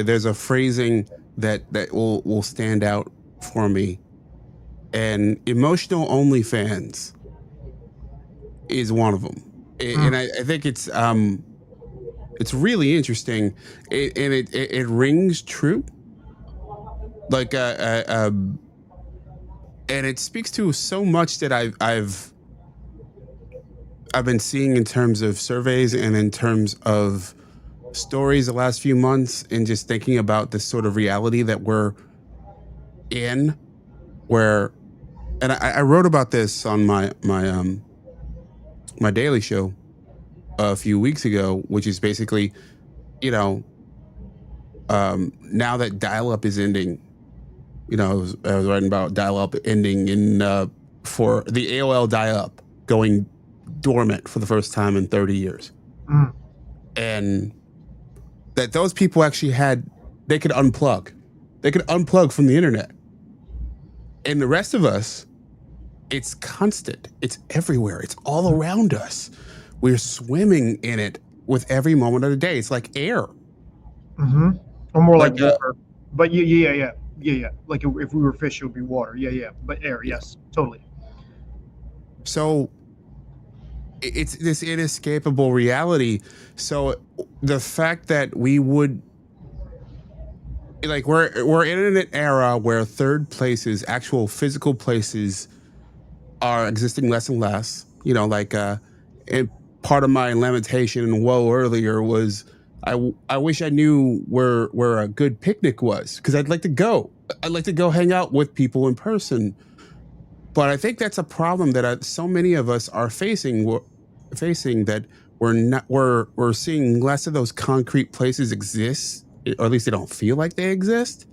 There's a phrasing that will stand out for me, and emotional OnlyFans is one of them. And I think it's really interesting, and it rings true. Like and it speaks to so much that I've been seeing in terms of surveys and in terms of stories the last few months, and just thinking about this sort of reality that we're in, where, and I wrote about this on my daily show a few weeks ago, which is basically, you know, now that dial-up is ending, I was writing about dial-up ending in for the AOL dial-up going dormant for the first time in 30 years. And that those people actually they could unplug from the internet. And the rest of us, it's constant. It's everywhere. It's all around us. We're swimming in it with every moment of the day. It's like air. Or more like water. But yeah. Like if we were fish, it would be water. Yeah. But air, yes, totally. So it's this inescapable reality. So the fact that we would, like, we're in an era where third places, actual physical places, are existing less and less. Part of my lamentation and woe earlier was I wish I knew where a good picnic was, because I'd like to go. I'd like to go hang out with people in person. But I think that's a problem that so many of us are facing that we're seeing less of those concrete places exist, or at least they don't feel like they exist.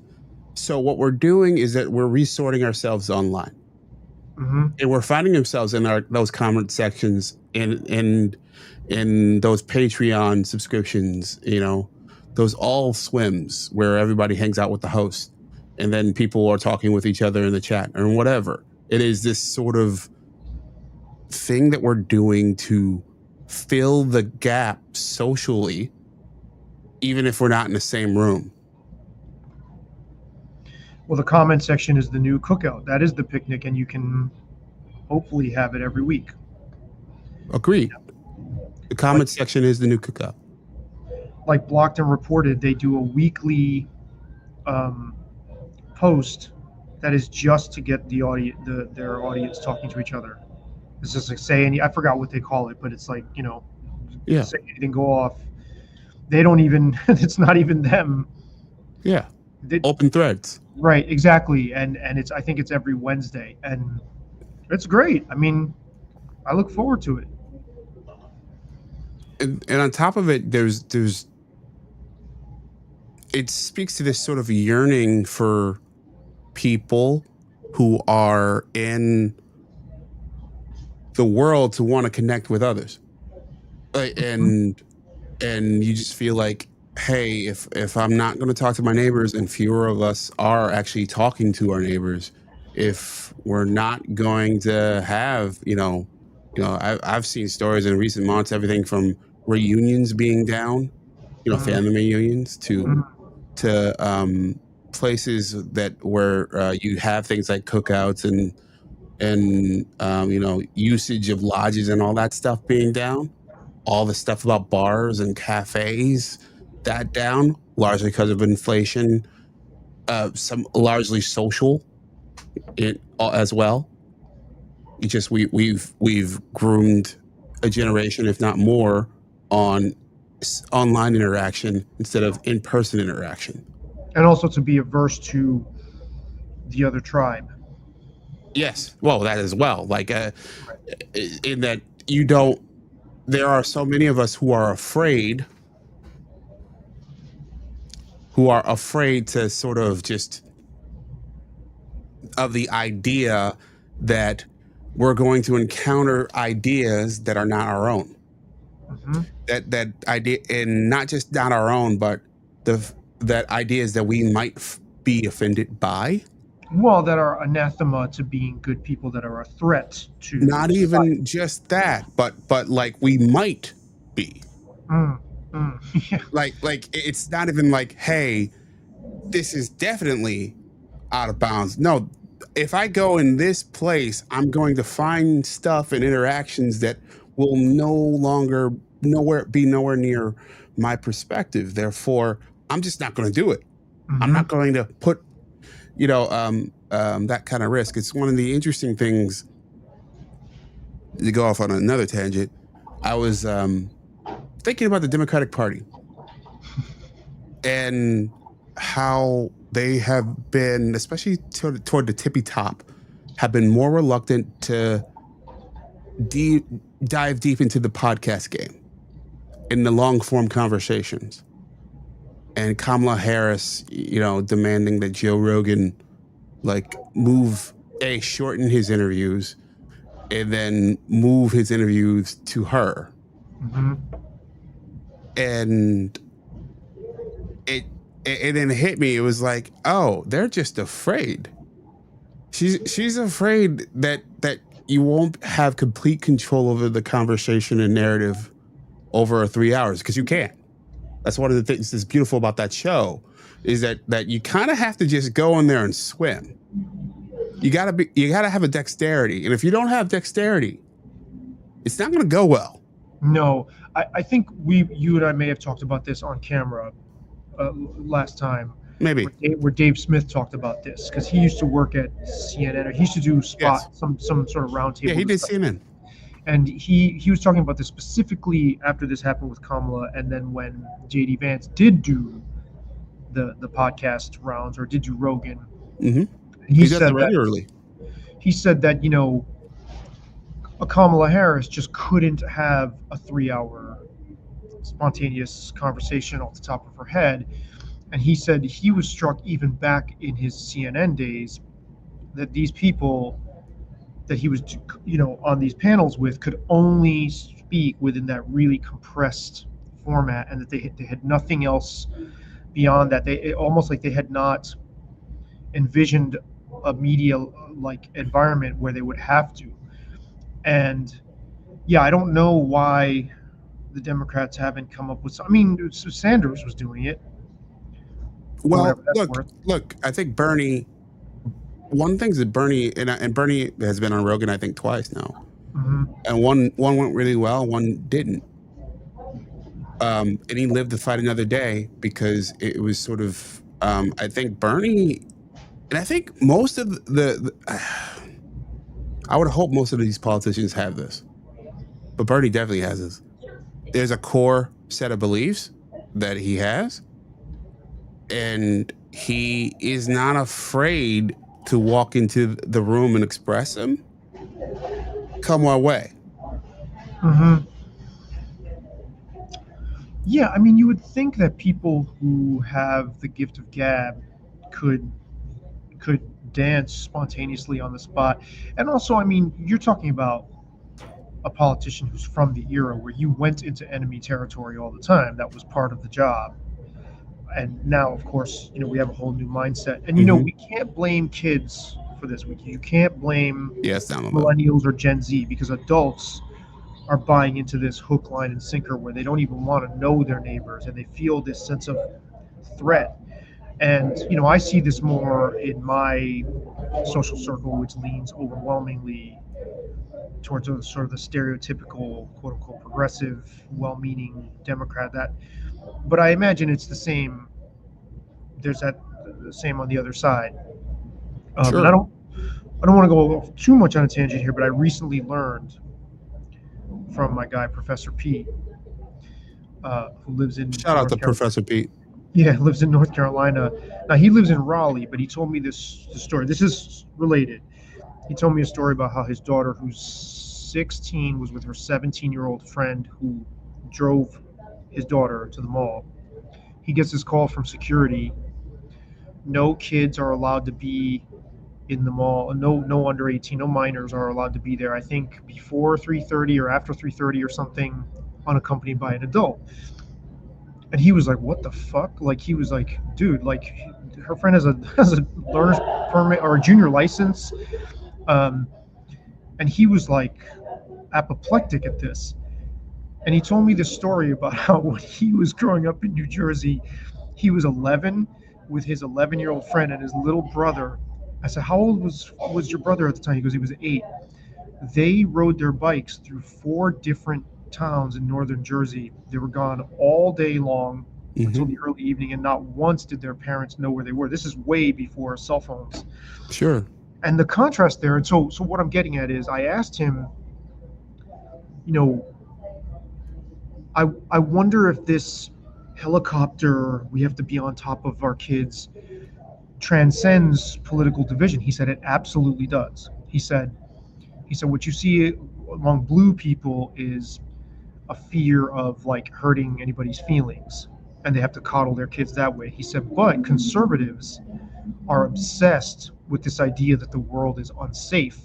So what we're doing is that we're resorting ourselves online. And we're finding ourselves in those comment sections, in those Patreon subscriptions, those all swims where everybody hangs out with the host, and then people are talking with each other in the chat or whatever. It is this sort of thing that we're doing to fill the gap socially, even if we're not in the same room. Well, the comment section is the new cookout. That is the picnic, and you can hopefully have it every week. Agreed. The comment section is the new cookout. Like Blocked and Reported, they do a weekly post that is just to get the audience, their audience talking to each other. It's just like saying, I forgot what they call it, but it's like, say anything, go off. They don't even, it's not even them. Yeah. Open threads. Right, exactly. And I think it's every Wednesday, and it's great. I mean, I look forward to it. And on top of it, it speaks to this sort of yearning for people who are in the world to want to connect with others. And you just feel like, hey, if I'm not going to talk to my neighbors, and fewer of us are actually talking to our neighbors, if we're not going to have, I've seen stories in recent months, everything from reunions being down, family reunions, to places where you have things like cookouts and usage of lodges and all that stuff being down. All the stuff about bars and cafes, that down, largely because of inflation, some largely social as well. It's just we've groomed a generation, if not more, on online interaction instead of in-person interaction. And also to be averse to the other tribe. Yes, well, that as well. Like, in that there are so many of us who are afraid to sort of just of the idea that we're going to encounter ideas that are not our own. That idea, and not just not our own, but that ideas that we might be offended by. Well, that are anathema to being good people, that are a threat to not even just that, but like we might be. Yeah. Like it's not even like, hey, this is definitely out of bounds. No, if I go in this place, I'm going to find stuff and interactions that will no longer nowhere near my perspective. Therefore, I'm just not going to do it. I'm Hmm. not going to put, that kind of risk. It's one of the interesting things to go off on another tangent. I was thinking about the Democratic Party and how they have been, especially toward the tippy top, have been more reluctant to de- dive deep into the podcast game in the long form conversations. And Kamala Harris, demanding that Joe Rogan shorten his interviews and then move his interviews to her. Hmm. And it it then hit me. It was like, oh, they're just afraid. She's afraid that you won't have complete control over the conversation and narrative over 3 hours because you can't. That's one of the things that's beautiful about that show is that you kind of have to just go in there and swim. You gotta have a dexterity, and if you don't have dexterity, it's not going to go well. No, I think you and I may have talked about this on camera last time, Maybe where Dave Smith talked about this because he used to work at CNN, or he used to do yes, some sort of yeah, roundtable he did discussion, CNN. and he was talking about this specifically after this happened with Kamala, and then when JD Vance did do the podcast rounds or did do Rogan, Hmm. and He does it regularly. he said that a Kamala Harris just couldn't have a 3 hour spontaneous conversation off the top of her head. And he said he was struck even back in his CNN days that these people that he was, on these panels with could only speak within that really compressed format, and that they had nothing else beyond that. Almost like they had not envisioned a media like environment where they would have to. And yeah, I don't know why the Democrats haven't come up with. I mean, Sanders was doing it for Well, whatever that's look, worth. look. I think Bernie. One thing's that Bernie and Bernie has been on Rogan, I think, twice now, Hmm. and one went really well, one didn't. And he lived to fight another day because it was sort of. I think Bernie, and I think most of I would hope most of these politicians have this, but Bernie definitely has this. There's a core set of beliefs that he has, and he is not afraid to walk into the room and express them. Come our way. Hmm. Yeah, I mean, you would think that people who have the gift of gab could could dance spontaneously on the spot. And also, I mean, you're talking about a politician who's from the era where you went into enemy territory all the time. That was part of the job. And now, of course, we have a whole new mindset. And Mm-hmm. we can't blame kids for this. You can't blame Yes, down the low. millennials or Gen Z, because adults are buying into this hook, line, and sinker where they don't even want to know their neighbors, and they feel this sense of threat. And I see this more in my social circle, which leans overwhelmingly towards sort of the stereotypical quote unquote progressive, well-meaning Democrat. But I imagine it's the same. There's that the same on the other side. And Sure. I don't want to go off too much on a tangent here, but I recently learned from my guy Professor Pete, who lives in Shout out North to Carolina. Professor Pete. Yeah, lives in North Carolina. Now he lives in Raleigh, but he told me this story. This is related. He told me a story about how his daughter, who's 16, was with her 17-year-old friend who drove his daughter to the mall. He gets this call from security. No kids are allowed to be in the mall. No under 18, no minors are allowed to be there. I think before 3:30 or after 3:30 or something, unaccompanied by an adult. And he was like, "What the fuck?" Like he was like, "Dude, like her friend has a has a learner's permit or a junior license," um, and he was like apoplectic at this. And he told me this story about how when he was growing up in New Jersey, he was 11 with his 11-year-old friend and his little brother. I said, "How old was your brother at the time?" He goes, "He was 8." They rode their bikes through 4 different towns in northern Jersey. They were gone all day long until Hmm. the early evening, and not once did their parents know where they were. This is way before cell phones. Sure. And the contrast there, and so what I'm getting at is I asked him, you know, I wonder if this helicopter, we have to be on top of our kids, transcends political division. He said it absolutely does. He said what you see among blue people is a fear of like hurting anybody's feelings, and they have to coddle their kids that way. He said, but conservatives are obsessed with this idea that the world is unsafe,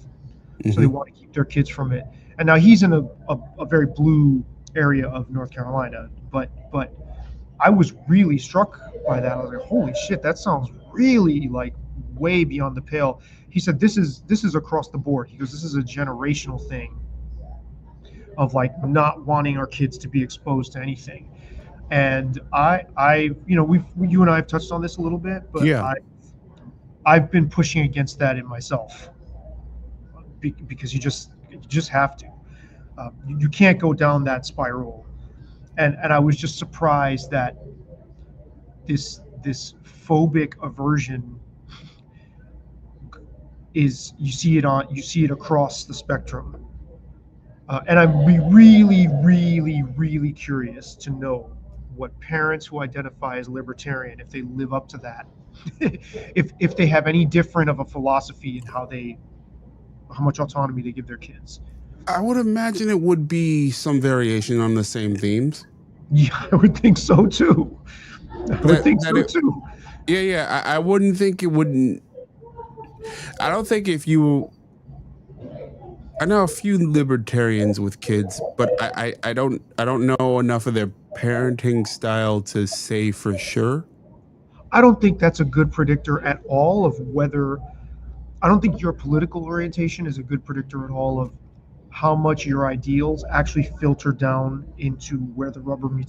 so they Hmm. want to keep their kids from it. And now he's in a very blue area of North Carolina, but I was really struck by that. I was like, holy shit, that sounds really like way beyond the pale. He said this is across the board. He goes, this is a generational thing of like not wanting our kids to be exposed to anything. And you and I have touched on this a little bit, but Yeah. I've been pushing against that in myself because you just have to. You can't go down that spiral. And I was just surprised that this phobic aversion is you see it across the spectrum. And I'd be really, really, really curious to know what parents who identify as libertarian, if they live up to that, if they have any different of a philosophy in how much autonomy they give their kids. I would imagine it would be some variation on the same themes. Yeah, I would think so too. I would That think that so it too. Yeah, yeah. I wouldn't think it wouldn't. I don't think if you. I know a few libertarians with kids, but I don't know enough of their parenting style to say for sure. I don't think that's a good predictor at all of whether. I don't think your political orientation is a good predictor at all of how much your ideals actually filter down into where the rubber meets